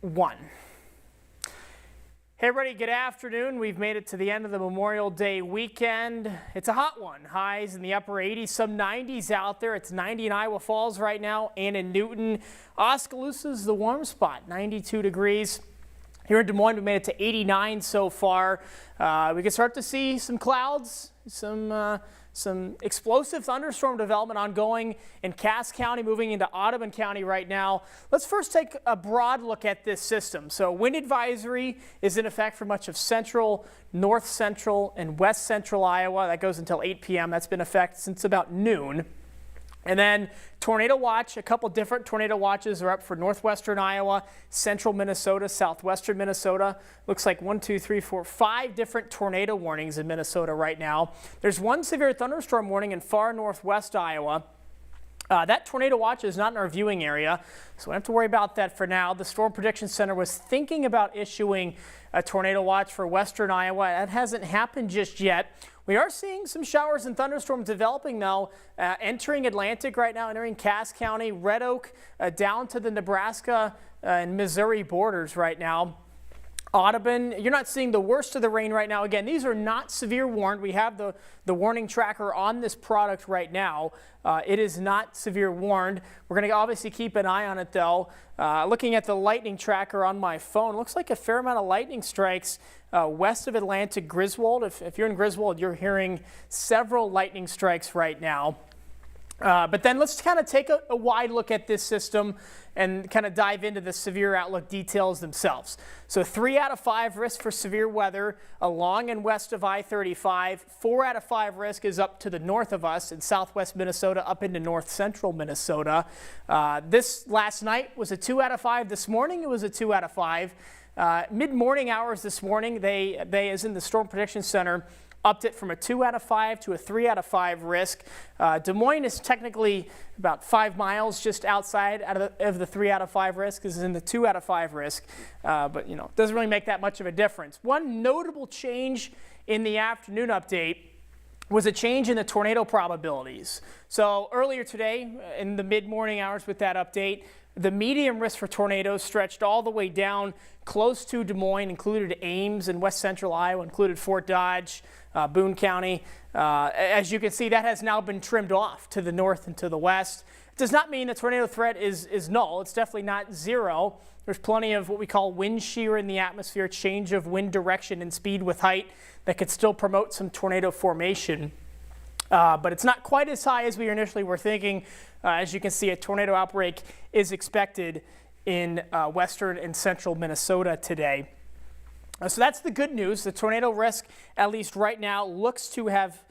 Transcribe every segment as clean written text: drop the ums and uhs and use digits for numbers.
1. Hey everybody, good afternoon. We've made it to the end of the Memorial Day weekend. It's a hot one. Highs in the upper 80s, some 90s out there. It's 90 in Iowa Falls right now and in Newton. Oskaloosa's the warm spot, 92 degrees. Here in Des Moines, we made it to 89 so far. We can start to see some clouds, some explosive thunderstorm development ongoing in Cass County, moving into Audubon County right now. Let's first take a broad look at this system. So wind advisory is in effect for much of central, north central, and west central Iowa. That goes until 8 p.m. That's been in effect since about noon. And then tornado watch, a couple different tornado watches are up for northwestern Iowa, central Minnesota, southwestern Minnesota. Looks like 5 different tornado warnings in Minnesota right now. There's one severe thunderstorm warning in far northwest Iowa. That tornado watch is not in our viewing area, so we don't have to worry about that for now. The Storm Prediction Center was thinking about issuing a tornado watch for western Iowa. That hasn't happened just yet. We are seeing some showers and thunderstorms developing though, entering Atlantic right now, entering Cass County, Red Oak, down to the Nebraska and Missouri borders right now. Audubon, you're not seeing the worst of the rain right now. Again, these are not severe warned. We have the warning tracker on this product right now. It is not severe warned. We're going to obviously keep an eye on it though. Looking at the lightning tracker on my phone, looks like a fair amount of lightning strikes west of Atlantic, Griswold. If you're in Griswold, you're hearing several lightning strikes right now. But then let's kind of take a wide look at this system and kind of dive into the severe outlook details themselves. So 3 out of 5 risk for severe weather along and west of I-35. 4 out of 5 risk is up to the north of us in southwest Minnesota, up into north central Minnesota. This last night was a 2 out of 5. This morning it was a 2 out of 5. Mid-morning hours this morning, they as in the Storm Prediction Center, upped it from a 2 out of 5 to a 3 out of 5 risk. Des Moines is technically about 5 miles just outside of the 3 out of 5 risk. This is in the 2 out of 5 risk, but you know, it doesn't really make that much of a difference. One notable change in the afternoon update was a change in the tornado probabilities. So earlier today, in the mid-morning hours with that update, the medium risk for tornadoes stretched all the way down close to Des Moines, included Ames and west central Iowa, included Fort Dodge, Boone County. As you can see, that has now been trimmed off to the north and to the west. It does not mean the tornado threat is null. It's definitely not zero. There's plenty of what we call wind shear in the atmosphere, change of wind direction and speed with height that could still promote some tornado formation. But it's not quite as high as we initially were thinking. As you can see, a tornado outbreak is expected in western and central Minnesota today. So that's the good news. The tornado risk, at least right now, looks to have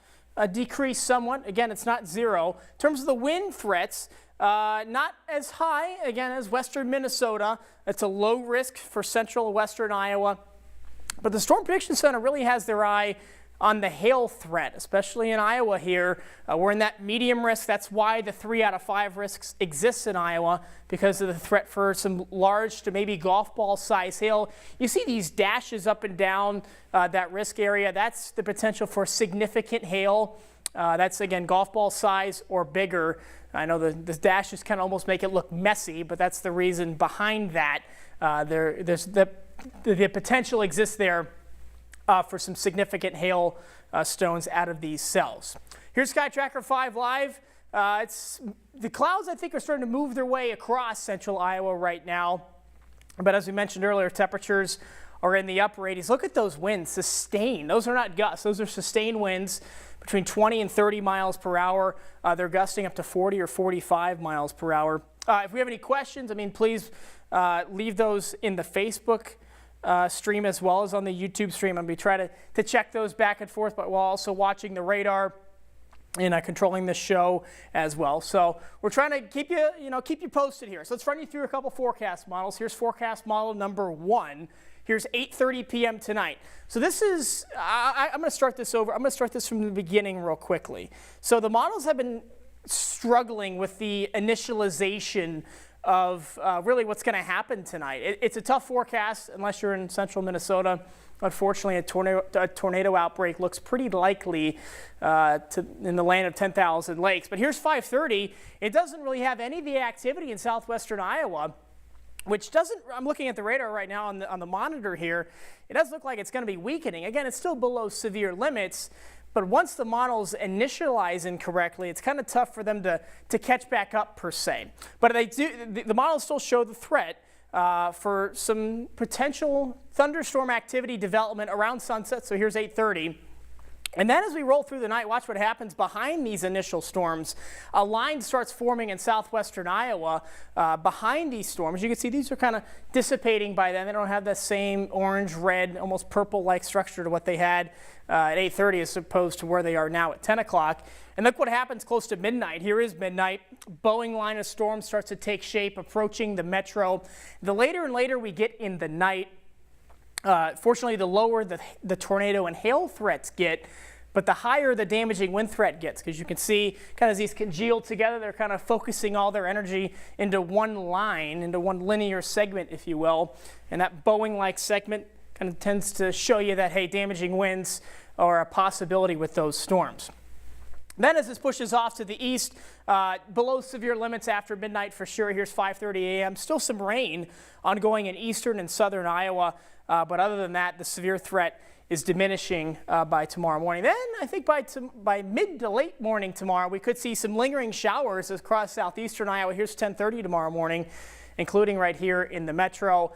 decreased somewhat. Again, it's not zero. In terms of the wind threats, not as high, again, as western Minnesota. It's a low risk for central and western Iowa. But the Storm Prediction Center really has their eye on the hail threat, especially in Iowa here. We're in that medium risk. That's why the 3 out of 5 risks exists in Iowa, because of the threat for some large to maybe golf ball size hail. You see these dashes up and down that risk area. That's the potential for significant hail. That's, again, golf ball size or bigger. I know the dashes kind of almost make it look messy, but that's the reason behind that. There's the potential exists there for some significant hail stones out of these cells. Here's Sky Tracker 5 Live. The clouds, I think, are starting to move their way across central Iowa right now. But as we mentioned earlier, temperatures are in the upper 80s. Look at those winds, sustained. Those are not gusts. Those are sustained winds between 20 and 30 miles per hour. They're gusting up to 40 or 45 miles per hour. If we have any questions, please leave those in the Facebook stream as well as on the YouTube stream. I'm going to try to check those back and forth, but while also watching the radar and controlling the show as well. So we're trying to keep you posted here. So let's run you through a couple forecast models. Here's forecast model number 1. Here's 8:30 p.m. tonight. So this is, I'm going to start this over. I'm going to start this from the beginning real quickly. So the models have been struggling with the initialization of really what's going to happen tonight. It's a tough forecast unless you're in central Minnesota. Unfortunately, a tornado outbreak looks pretty likely in the land of 10,000 lakes. But here's 5:30. It doesn't really have any of the activity in southwestern Iowa. which doesn't, I'm looking at the radar right now on the monitor here, it does look like it's going to be weakening. Again, it's still below severe limits, but once the models initialize incorrectly, it's kind of tough for them to catch back up per se. But the models still show the threat for some potential thunderstorm activity development around sunset. So here's 8:30. And then as we roll through the night, watch what happens behind these initial storms. A line starts forming in southwestern Iowa behind these storms. You can see these are kind of dissipating by then. They don't have the same orange, red, almost purple-like structure to what they had at 8:30 as opposed to where they are now at 10 o'clock. And look what happens close to midnight. Here is midnight. Boeing line of storms starts to take shape, approaching the metro. The later and later we get in the night, fortunately, the lower the tornado and hail threats get, but the higher the damaging wind threat gets, because you can see kind of as these congeal together, they're kind of focusing all their energy into one line, into one linear segment, if you will. And that Boeing-like segment kind of tends to show you that, hey, damaging winds are a possibility with those storms. Then as this pushes off to the east, below severe limits after midnight for sure. Here's 5:30 a.m. Still some rain ongoing in eastern and southern Iowa. But other than that, the severe threat is diminishing by tomorrow morning. Then I think by mid to late morning tomorrow, we could see some lingering showers across southeastern Iowa. Here's 10:30 tomorrow morning, including right here in the metro.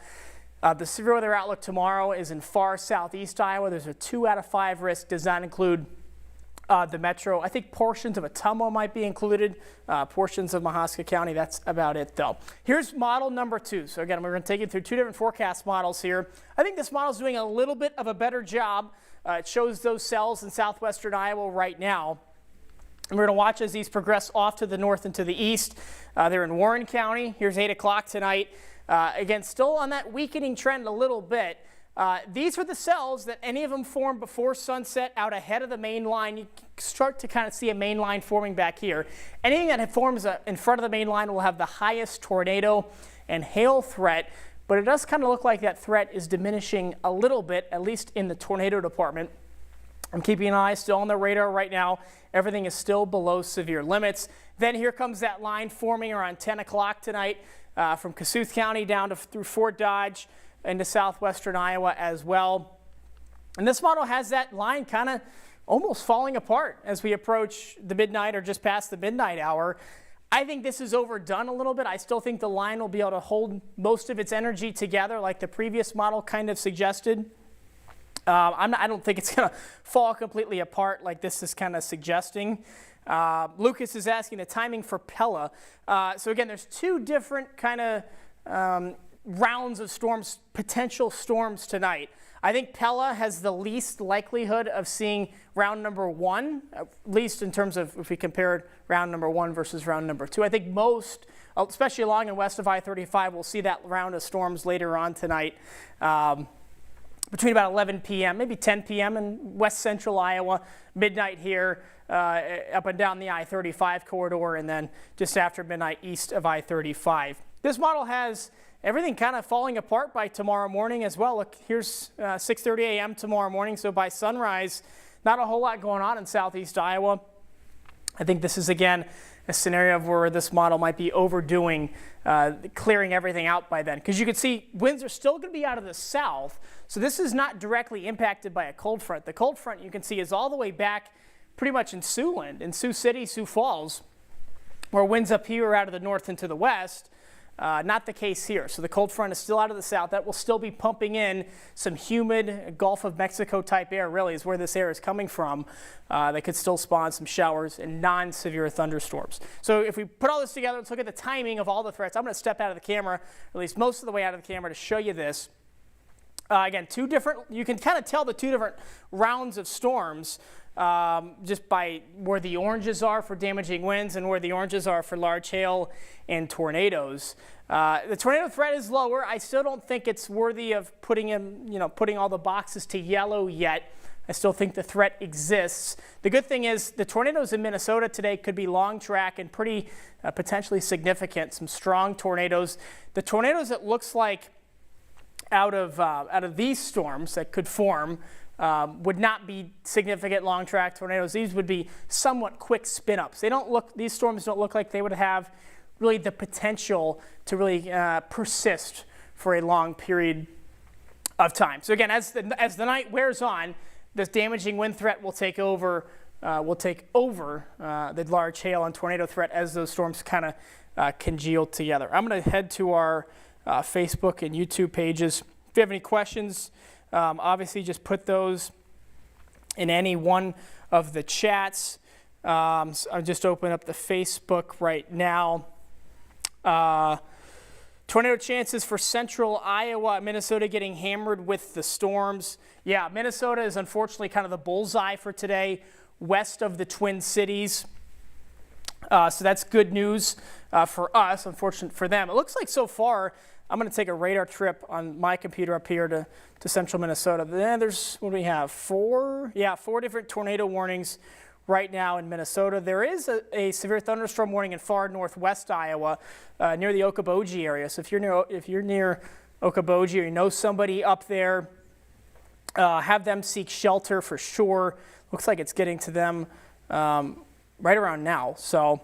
The severe weather outlook tomorrow is in far southeast Iowa. There's a 2 out of 5 risk. Does not include the metro. I think portions of Ottumwa might be included, portions of Mahaska County. That's about it, though. Here's model number 2. So again, we're going to take you through 2 different forecast models here. I think this model is doing a little bit of a better job. It shows those cells in southwestern Iowa right now. And we're going to watch as these progress off to the north and to the east. They're in Warren County. Here's 8 o'clock tonight. Again, still on that weakening trend a little bit. These are the cells that any of them form before sunset out ahead of the main line. You start to kind of see a main line forming back here. Anything that forms in front of the main line will have the highest tornado and hail threat, but it does kind of look like that threat is diminishing a little bit, at least in the tornado department. I'm keeping an eye still on the radar right now. Everything is still below severe limits. Then here comes that line forming around 10 o'clock tonight from Kossuth County down to through Fort Dodge into southwestern Iowa as well. And this model has that line kind of almost falling apart as we approach the midnight or just past the midnight hour. I think this is overdone a little bit. I still think the line will be able to hold most of its energy together like the previous model kind of suggested. I don't think it's going to fall completely apart like this is kind of suggesting. Lucas is asking the timing for Pella. So again, there's 2 different kind of rounds of storms, potential storms tonight. I think Pella has the least likelihood of seeing round number 1, at least in terms of if we compared round number 1 versus round number 2. I think most, especially along and west of I-35, will see that round of storms later on tonight. Between about 11 p.m., maybe 10 p.m. in west central Iowa, midnight here, up and down the I-35 corridor, and then just after midnight east of I-35. This model has everything kind of falling apart by tomorrow morning as well. Look, here's 6:30 a.m. tomorrow morning, so by sunrise, not a whole lot going on in southeast Iowa. I think this is, again, a scenario where this model might be overdoing clearing everything out by then. Because you can see winds are still going to be out of the south, so this is not directly impacted by a cold front. The cold front, you can see, is all the way back pretty much in Siouxland, in Sioux City, Sioux Falls, where winds up here are out of the north and to the west. Not the case here. So the cold front is still out of the south. That will still be pumping in some humid Gulf of Mexico type air, really, is where this air is coming from. That could still spawn some showers and non-severe thunderstorms. So if we put all this together, let's look at the timing of all the threats. I'm going to step out of the camera, at least most of the way out of the camera, to show you this. Again, 2 different, you can kind of tell the 2 different rounds of storms just by where the oranges are for damaging winds and where the oranges are for large hail and tornadoes. The tornado threat is lower. I still don't think it's worthy of putting all the boxes to yellow yet. I still think the threat exists. The good thing is the tornadoes in Minnesota today could be long track and pretty potentially significant. Some strong tornadoes. The tornadoes it looks like out of these storms that could form would not be significant long track tornadoes. These would be somewhat quick spin ups. These storms don't look like they would have really the potential to really persist for a long period of time. So again, as the night wears on, this damaging wind threat will take over the large hail and tornado threat as those storms kind of congeal together. I'm going to head to our Facebook and YouTube pages. If you have any questions, obviously just put those in any one of the chats. So I'll just open up the Facebook right now. Tornado chances for central Iowa, Minnesota getting hammered with the storms. Yeah, Minnesota is unfortunately kind of the bullseye for today, west of the Twin Cities. So that's good news for us, unfortunate for them. It looks like so far, I'm going to take a radar trip on my computer up here to central Minnesota. Then there's, what do we have, four different tornado warnings right now in Minnesota. There is a severe thunderstorm warning in far northwest Iowa near the Okoboji area. So if you're near Okoboji or you know somebody up there, have them seek shelter for sure. Looks like it's getting to them right around now. So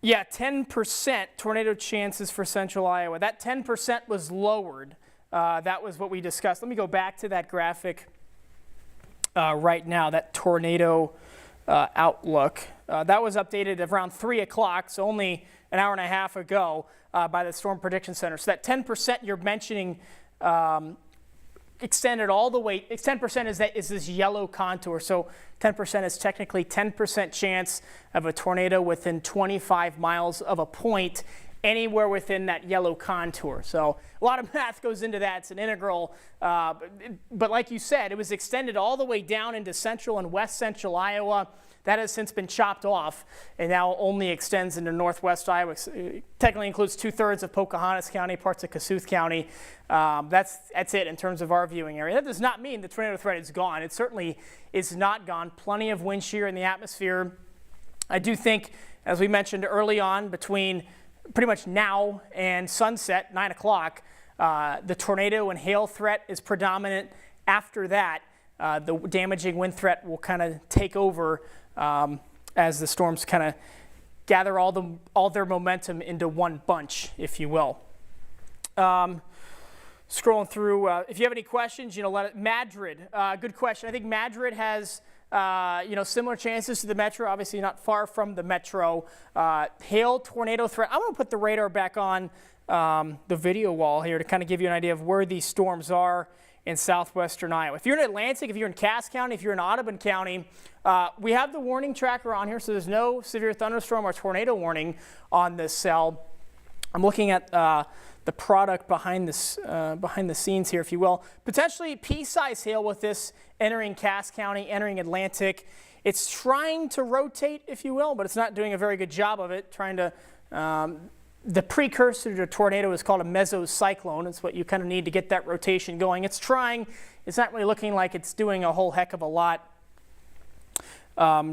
yeah, 10% tornado chances for central Iowa. That 10% was lowered. That was what we discussed. Let me go back to that graphic right now, that tornado outlook. That was updated around 3 o'clock, so only an hour and a half ago by the Storm Prediction Center. So that 10% you're mentioning extended all the way. 10% is this yellow contour. So 10% is technically 10% chance of a tornado within 25 miles of a point anywhere within that yellow contour. So a lot of math goes into that. It's an integral. But like you said, it was extended all the way down into central and west central Iowa. That has since been chopped off and now only extends into northwest Iowa. It technically includes 2/3 of Pocahontas County, parts of Kossuth County. That's it in terms of our viewing area. That does not mean the tornado threat is gone. It certainly is not gone. Plenty of wind shear in the atmosphere. I do think, as we mentioned early on, between pretty much now and sunset, 9 o'clock, the tornado and hail threat is predominant. After that, the damaging wind threat will kind of take over as the storms kind of gather all their momentum into one bunch, if you will. Scrolling through, if you have any questions, Madrid, good question. I think Madrid has similar chances to the metro, obviously not far from the metro. Hail, tornado threat. I'm going to put the radar back on the video wall here to kind of give you an idea of where these storms are in southwestern Iowa. If you're in Atlantic, if you're in Cass County, if you're in Audubon County, we have the warning tracker on here, so there's no severe thunderstorm or tornado warning on this cell. I'm looking at the product behind the scenes here, if you will. Potentially pea-sized hail with this entering Cass County, entering Atlantic. It's trying to rotate, if you will, but it's not doing a very good job of it. The precursor to a tornado is called a mesocyclone. It's what you kind of need to get that rotation going. It's trying. It's not really looking like it's doing a whole heck of a lot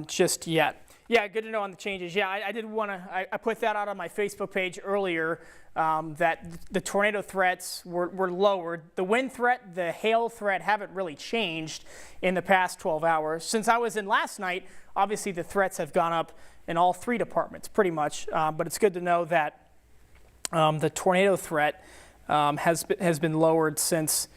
just yet. Yeah, good to know on the changes. Yeah, I did want to, I put that out on my Facebook page earlier, that the tornado threats were lowered. The wind threat, the hail threat haven't really changed in the past 12 hours. Since I was in last night, obviously the threats have gone up in all 3 departments pretty much, but it's good to know that the tornado threat has been lowered since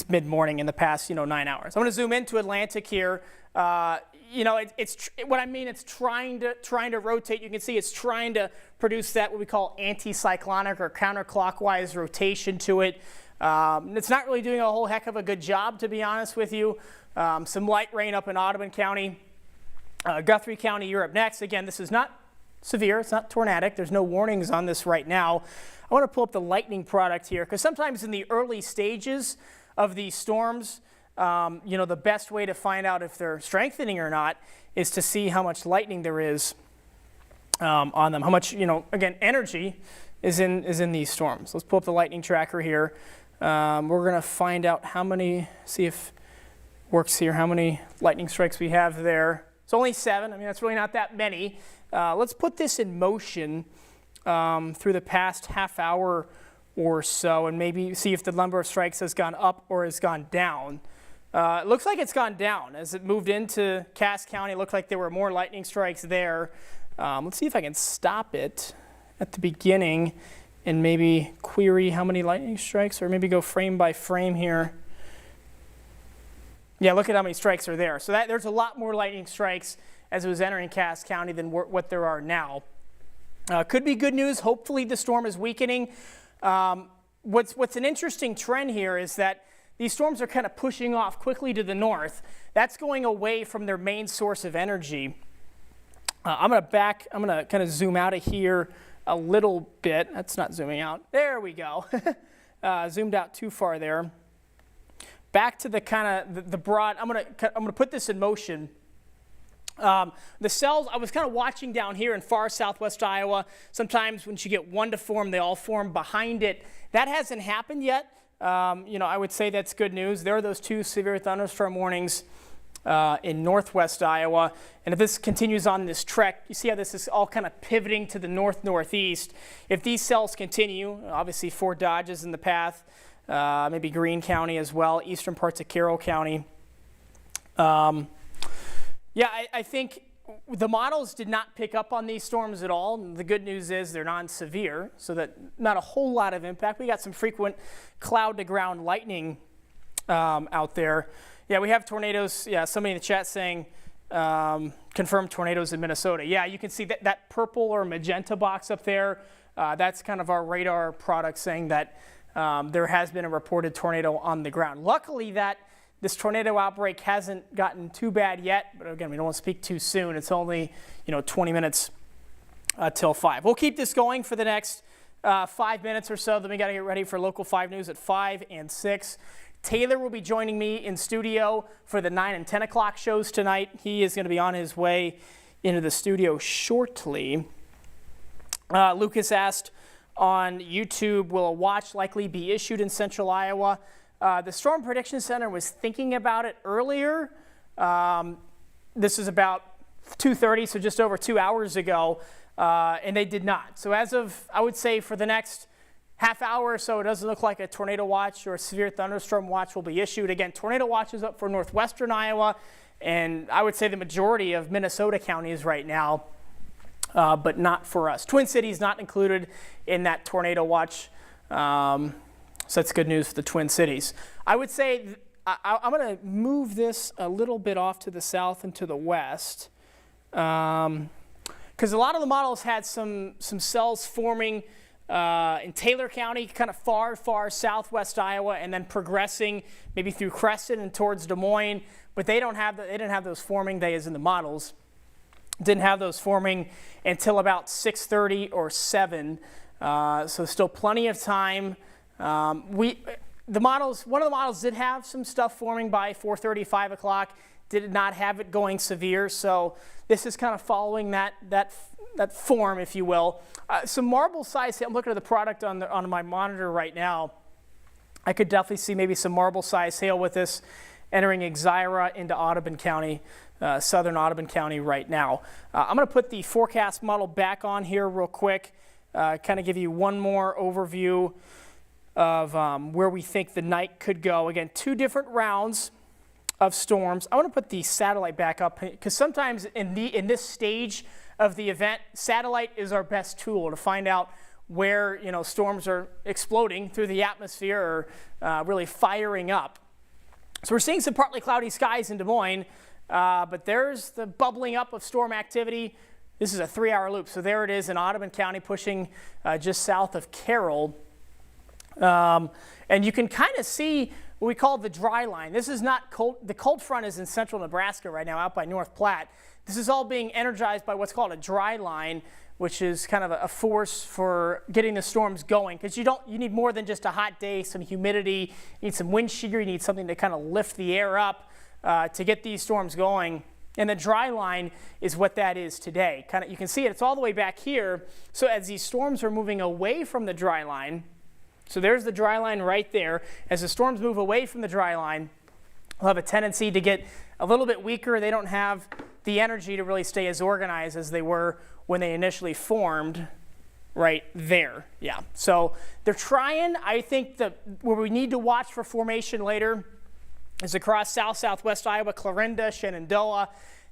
mid-morning in the past 9 hours. I'm going to zoom into Atlantic here. It's what I mean. It's trying to rotate. You can see it's trying to produce that what we call anticyclonic or counterclockwise rotation to it. It's not really doing a whole heck of a good job, to be honest with you. Some light rain up in Audubon County, Guthrie County. You're up next. Again, this is not severe. It's not tornadic. There's no warnings on this right now. I want to pull up the lightning product here because sometimes in the early stages of these storms, the best way to find out if they're strengthening or not is to see how much lightning there is on them. How much, again, energy is in these storms. Let's pull up the lightning tracker here. We're going to find out see if it works here, how many lightning strikes we have there. It's only 7. I mean, that's really not that many. Let's put this in motion through the past half hour or so and maybe see if the number of strikes has gone up or has gone down. It looks like it's gone down. As it moved into Cass County, it looked like there were more lightning strikes there. Let's see if I can stop it at the beginning and maybe query how many lightning strikes, or maybe go frame by frame here. Yeah, look at how many strikes are there. So there's a lot more lightning strikes as it was entering Cass County than what there are now. Could be good news. Hopefully the storm is weakening. What's an interesting trend here is that these storms are kind of pushing off quickly to the north. That's going away from their main source of energy. I'm going to kind of zoom out of here a little bit. That's not zooming out. There we go. Zoomed out too far there. Back to the kind of the broad. I'm going to put this in motion. The cells, I was kind of watching down here in far southwest Iowa. Sometimes when you get one to form, they all form behind it. That hasn't happened yet. I would say that's good news. There are those 2 severe thunderstorm warnings in northwest Iowa. And if this continues on this trek, you see how this is all kind of pivoting to the north-northeast. If these cells continue, obviously Fort Dodge is in the path, maybe Greene County as well, eastern parts of Carroll County. I think the models did not pick up on these storms at all. The good news is they're non-severe, so that not a whole lot of impact. We got some frequent cloud-to-ground lightning out there. Yeah, we have tornadoes. Yeah, somebody in the chat saying confirmed tornadoes in Minnesota. Yeah, you can see that purple or magenta box up there. That's kind of our radar product saying that there has been a reported tornado on the ground. Luckily, this tornado outbreak hasn't gotten too bad yet, but again, we don't want to speak too soon. It's only 20 minutes till 5. We'll keep this going for the next 5 minutes or so. Then we got to get ready for Local 5 News at 5 and 6. Taylor will be joining me in studio for the 9 and 10 o'clock shows tonight. He is going to be on his way into the studio shortly. Lucas asked on YouTube, will a watch likely be issued in central Iowa? The Storm Prediction Center was thinking about it earlier. This is about 2:30, so just over 2 hours ago, and they did not. So as of, I would say, for the next half hour or so, it doesn't look like a tornado watch or a severe thunderstorm watch will be issued. Again, tornado watch is up for northwestern Iowa, and I would say the majority of Minnesota counties right now, but not for us. Twin Cities not included in that tornado watch. So that's good news for the Twin Cities. I would say I'm going to move this a little bit off to the south and to the west, because a lot of the models had some cells forming in Taylor County, kind of far southwest Iowa, and then progressing maybe through Creston and towards Des Moines. But they didn't have those forming days in the models. Didn't have those forming until about 6:30 or 7. So still plenty of time. One of the models did have some stuff forming by 4:30, 5 o'clock. Did not have it going severe. So this is kind of following that form, if you will. Some marble-sized hail. I'm looking at the product on my monitor right now. I could definitely see maybe some marble-sized hail with this entering Exira into Audubon County, southern Audubon County right now. I'm going to put the forecast model back on here real quick, kind of give you one more overview of where we think the night could go. Again, 2 different rounds of storms. I want to put the satellite back up because sometimes in this stage of the event, satellite is our best tool to find out where storms are exploding through the atmosphere or really firing up. So we're seeing some partly cloudy skies in Des Moines, but there's the bubbling up of storm activity. This is a 3-hour loop, so there it is in Audubon County, pushing just south of Carroll. And you can kind of see what we call the dry line. This is not cold. The cold front is in central Nebraska right now, out by North Platte. This is all being energized by what's called a dry line, which is kind of a force for getting the storms going. Because you need more than just a hot day, some humidity, you need some wind shear, you need something to kind of lift the air up to get these storms going. And the dry line is what that is today. You can see it's all the way back here. So as these storms are moving away from the dry line, so there's the dry line right there. As the storms move away from the dry line, they'll have a tendency to get a little bit weaker. They don't have the energy to really stay as organized as they were when they initially formed right there. Yeah, so they're trying. I think where we need to watch for formation later is across southwest Iowa, Clarinda, Shenandoah.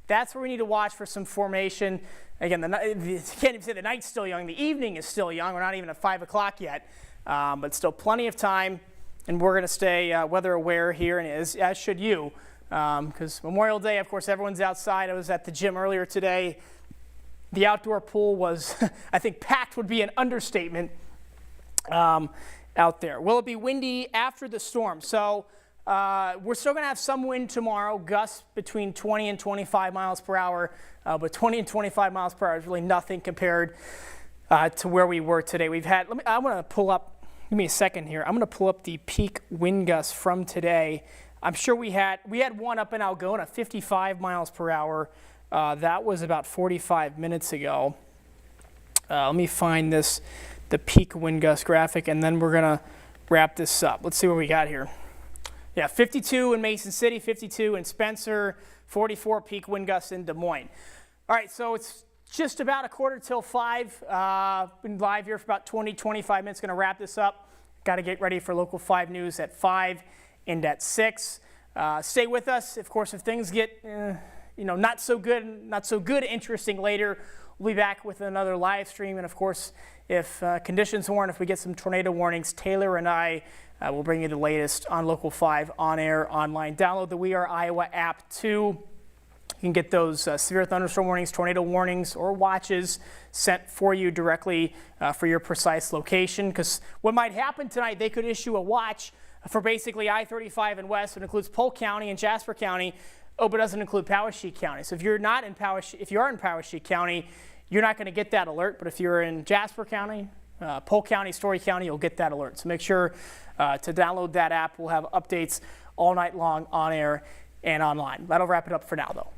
That's where we need to watch for some formation. Again, you can't even say the night's still young. The evening is still young. We're not even at 5 o'clock yet, but still plenty of time. And we're going to stay weather aware here, and as should you, because Memorial Day, of course, everyone's outside. I was at the gym earlier today. The outdoor pool was, I think, packed would be an understatement out there. Will it be windy after the storm? So we're still going to have some wind tomorrow, gusts between 20 and 25 miles per hour, but 20 and 25 miles per hour is really nothing compared to where we were today. I'm going to pull up. Give me a second here. I'm going to pull up the peak wind gusts from today. I'm sure we had one up in Algona, 55 miles per hour. That was about 45 minutes ago. Let me find the peak wind gust graphic, and then we're going to wrap this up. Let's see what we got here. Yeah, 52 in Mason City, 52 in Spencer, 44 peak wind gusts in Des Moines. All right, so it's just about 4:45. Been live here for about 20-25 minutes. Going to wrap this up. Got to get ready for Local 5 News at 5 and at 6. Stay with us. Of course, if things get not so good, interesting later, we'll be back with another live stream. And of course, if conditions warrant, if we get some tornado warnings, Taylor and I will bring you the latest on Local 5 on air, online. Download the We Are Iowa app too. You can get those severe thunderstorm warnings, tornado warnings, or watches sent for you directly for your precise location. Because what might happen tonight, they could issue a watch for basically I-35 and west. It includes Polk County and Jasper County, but doesn't include Poweshiek County. So if you are in Poweshiek County, you're not going to get that alert. But if you're in Jasper County, Polk County, Story County, you'll get that alert. So make sure to download that app. We'll have updates all night long on air and online. That'll wrap it up for now, though.